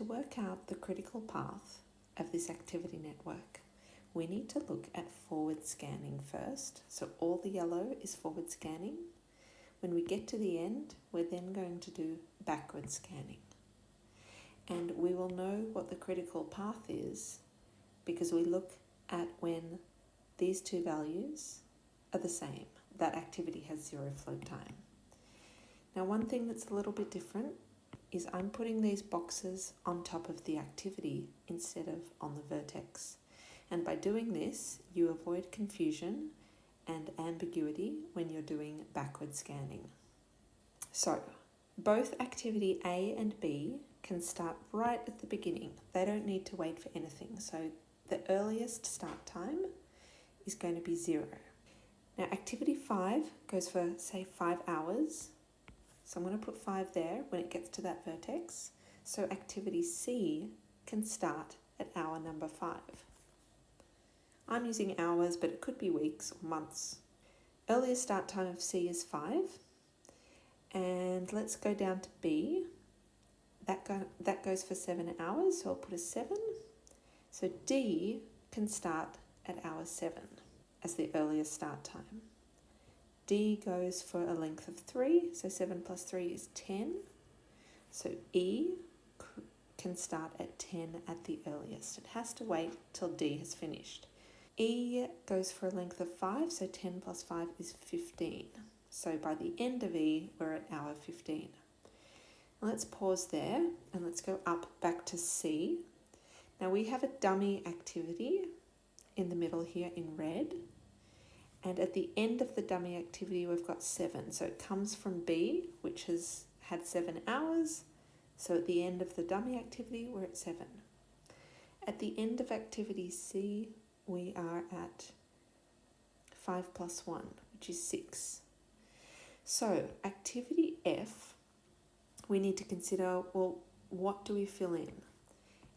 to work out the critical path of this activity network, we need to look at forward scanning first. So all the yellow is forward scanning. When we get to the end, we're then going to do backward scanning. And we will know what the critical path is because we look at when these two values are the same. That activity has zero float time. Now, one thing that's a little bit different is I'm putting these boxes on top of the activity instead of on the vertex. And by doing this, you avoid confusion and ambiguity when you're doing backward scanning. So, both activity A and B can start right at the beginning. They don't need to wait for anything. So the earliest start time is going to be 0. Now activity 5 goes for, say, 5 hours. So I'm going to put 5 there when it gets to that vertex. So activity C can start at hour number 5. I'm using hours, but it could be weeks or months. Earliest start time of C is 5. And let's go down to B. That goes for 7 hours, so I'll put a 7. So D can start at hour 7 as the earliest start time. D goes for a length of 3, so 7 plus 3 is 10. So E can start at 10 at the earliest. It has to wait till D has finished. E goes for a length of 5, so 10 plus 5 is 15. So by the end of E, we're at hour 15. Now let's pause there and let's go up back to C. Now we have a dummy activity in the middle here in red. And at the end of the dummy activity, we've got 7. So it comes from B, which has had 7 hours. So at the end of the dummy activity, we're at 7. At the end of activity C, we are at 5 plus 1, which is 6. So activity F, we need to consider, well, what do we fill in?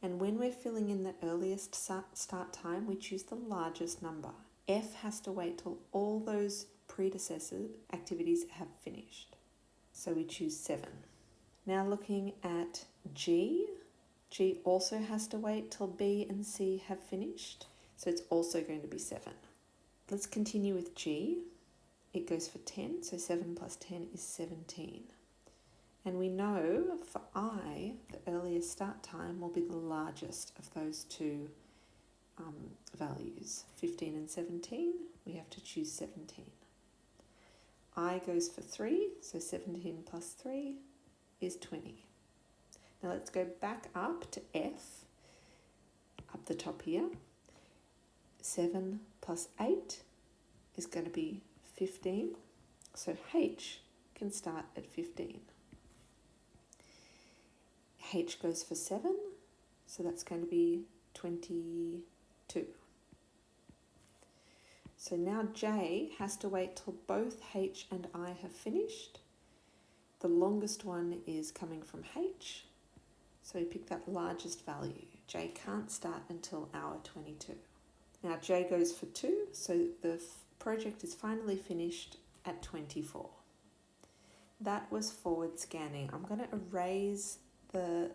And when we're filling in the earliest start time, we choose the largest number. F has to wait till all those predecessor activities have finished. So we choose 7. Now looking at G, G also has to wait till B and C have finished. So it's also going to be 7. Let's continue with G. It goes for 10, so 7 plus 10 is 17. And we know for I, the earliest start time will be the largest of those two values. 15 and 17, we have to choose 17. I goes for 3, so 17 plus 3 is 20. Now let's go back up to F, up the top here. 7 plus 8 is going to be 15, so H can start at 15. H goes for 7, so that's going to be 22. So now J has to wait till both H and I have finished. The longest one is coming from H, so we pick that largest value. J can't start until hour 22. Now J goes for 2, so the project is finally finished at 24. That was forward scanning. I'm going to erase the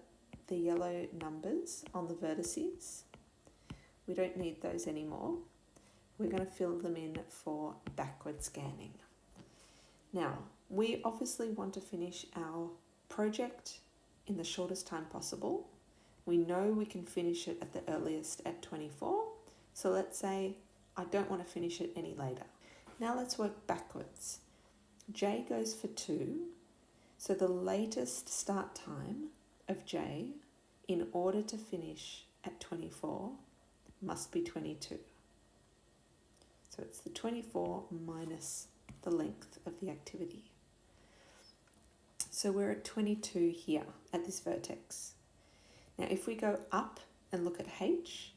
yellow numbers on the vertices. We don't need those anymore. We're going to fill them in for backward scanning. Now, we obviously want to finish our project in the shortest time possible. We know we can finish it at the earliest at 24. So let's say I don't want to finish it any later. Now let's work backwards. J goes for 2. So the latest start time of J in order to finish at 24 must be 22. So it's the 24 minus the length of the activity. So we're at 22 here at this vertex. Now if we go up and look at H,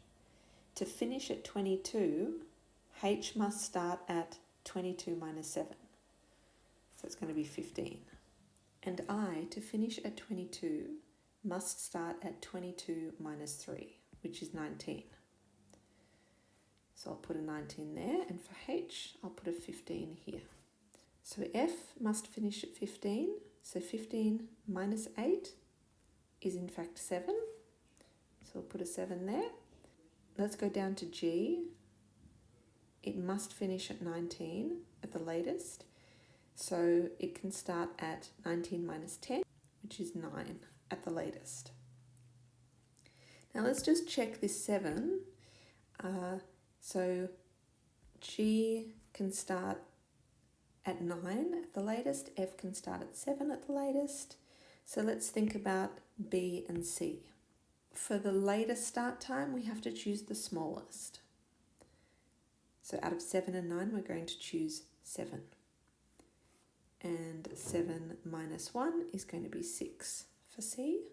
to finish at 22, H must start at 22 minus 7. So it's going to be 15. And I, to finish at 22, must start at 22 minus 3, which is 19. So I'll put a 19 there, and for H, I'll put a 15 here. So F must finish at 15, so 15 minus 8 is in fact 7. we'll put a 7 there. Let's go down to G. It must finish at 19 at the latest. So it can start at 19 minus 10, which is 9 at the latest. Now let's just check this 7. So G can start at 9 at the latest, F can start at 7 at the latest. So let's think about B and C. For the latest start time, we have to choose the smallest. So out of 7 and 9, we're going to choose 7. And 7 minus 1 is going to be 6 for C.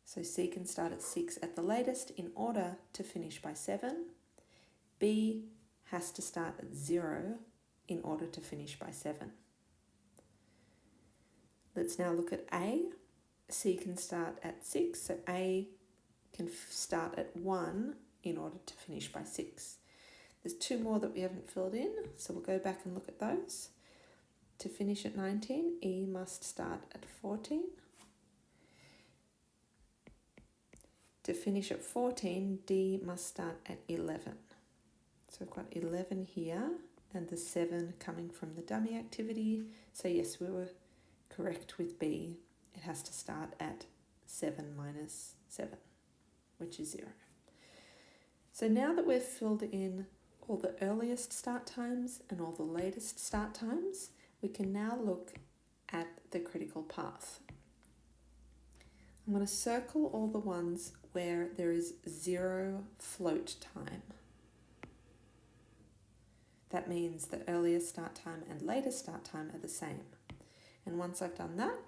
So C can start at 6 at the latest in order to finish by 7. B has to start at 0 in order to finish by 7. Let's now look at A. C can start at 6, so A can start at 1 in order to finish by 6. There's 2 more that we haven't filled in, so we'll go back and look at those. To finish at 19, E must start at 14. To finish at 14, D must start at 11. So we've got 11 here and the 7 coming from the dummy activity. So yes, we were correct with B. It has to start at 7 minus 7, which is 0. So now that we've filled in all the earliest start times and all the latest start times, we can now look at the critical path. I'm going to circle all the ones where there is 0 float time. That means the earliest start time and latest start time are the same. And once I've done that,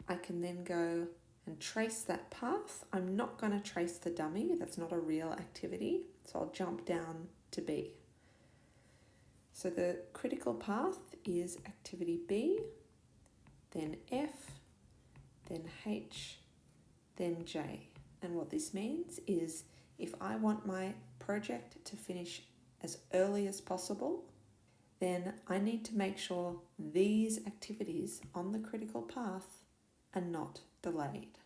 I can then go and trace that path. I'm not going to trace the dummy, that's not a real activity, so I'll jump down to B. So the critical path is activity B, then F, then H, then J. And what this means is if I want my project to finish as early as possible, then I need to make sure these activities on the critical path are not delayed.